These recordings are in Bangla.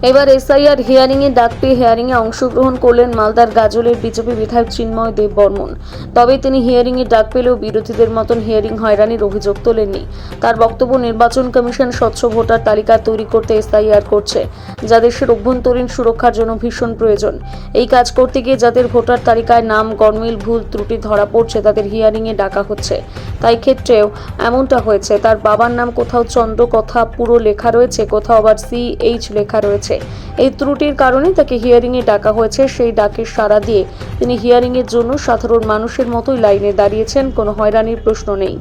এবার এসআইআর হিয়ারিং এ ডাক পেয়ে হিয়ারিং এ অংশগ্রহণ করলেন মালদার গাজলের বিজেপি বিধায়ক চিন্ময় দেব বর্মন। তবে তিনি হিয়ারিং এ ডাক পেলেও বিরোধীদের মতন হিয়ারিং হয়রানির অভিযোগ তোলেননি। তার বক্তব্য, নির্বাচন কমিশন স্বচ্ছ ভোটার তালিকা তৈরি করতে এসআইআর করছে, যা দেশের অভ্যন্তরীণ সুরক্ষার জন্য ভীষণ প্রয়োজন। এই কাজ করতে গিয়ে যাদের ভোটার তালিকায় নাম গরমিল ভুল ত্রুটি ধরা পড়ছে তাদের হিয়ারিং এ ডাকা হচ্ছে। তাই ক্ষেত্রেও এমনটা হয়েছে। তার বাবার নাম কোথাও চন্দ্র কথা পুরো লেখা রয়েছে, কোথাও আবার CH লেখা রয়েছে। এই ত্রুটির কারণে তাকে হিয়ারিং এ ডাকা হয়েছে। সেই ডাকে সাড়া দিয়ে তিনি হিয়ারিং এর জন্য সাধারণ মানুষের মতোই লাইনে দাঁড়িয়েছেন। কোনো হয়রানির প্রশ্ন নেই।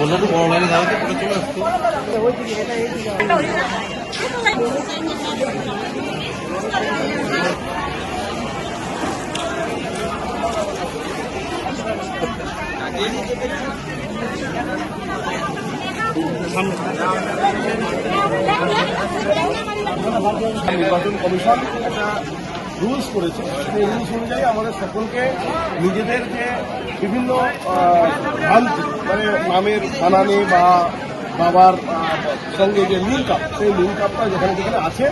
বললো তো বড় লাইনে দাঁড়াতে পুরো চলে আসতো। নির্বাচন কমিশন একটা রুলস করেছে, সেই রুলস অনুযায়ী আমাদের সকলকে নিজেদের যে বিভিন্ন ভ্রান্তি মানে নামের বানানে বা বাবার সঙ্গে যে লিঙ্ক আপ, সেই লিঙ্ক আপটা যেখানে যেখানে আছে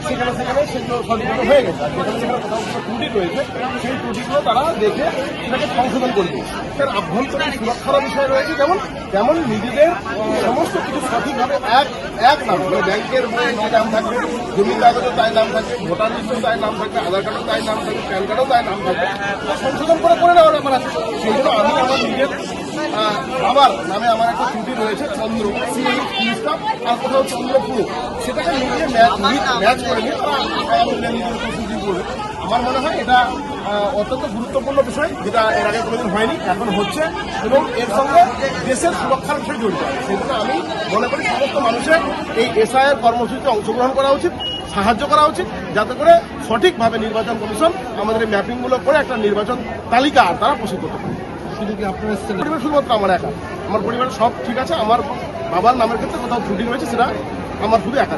সেখানে সেগুলো সঠিকভাবে হয়ে গেছে। আর যেখানে যেখানে কোথাও কোনো ত্রুটি রয়েছে সেই ত্রুটিগুলো তারা দেখে সেটাকে সংশোধন করবে। তার আভ্যন্তরীণ সুরক্ষার বিষয় রয়েছে, যেমন নিজেদের সমস্ত কিছু সঠিকভাবে এক নাম, মানে ব্যাংকের বইয়ে যে নাম থাকবে, জমির কাগজেও তাই নাম থাকবে, ভোটার লিস্টেও তাই নাম থাকবে, আধার কার্ডেও তাই নাম থাকবে, প্যান কার্ডেও তাই নাম থাকবে, সংশোধন করে নেওয়ার ব্যাপার আছে। সেই জন্য আমি আমার নিজের বাবার নামে আমার একটা ত্রুটি রয়েছে, চন্দ্র আর কোথাও চন্দ্রপুর, সেটাকে নিজে ম্যাচ করে নিয়ে তারা নিজের প্রস্তুতি করবে। আমার মনে হয় এটা অত্যন্ত গুরুত্বপূর্ণ বিষয়, যেটা এর আগে কোনোদিন হয়নি, এখন হচ্ছে, এবং এর সঙ্গে দেশের সুরক্ষার বিষয় জড়িত। সেই জন্য আমি মনে করি সমস্ত মানুষের এই এসআইআর কর্মসূচিতে অংশগ্রহণ করা উচিত, সাহায্য করা উচিত, যাতে করে সঠিকভাবে নির্বাচন কমিশন আমাদের এই ম্যাপিংগুলো করে একটা নির্বাচন তালিকা তারা প্রস্তুত করতে পারে। শুধু কি আপনার পরিবার শুধুমাত্র আমার একা, আমার পরিবারের সব ঠিক আছে। আমার বাবার নামের ক্ষেত্রে কোথাও ত্রুটি রয়েছে, সেটা আমার শুধু একা।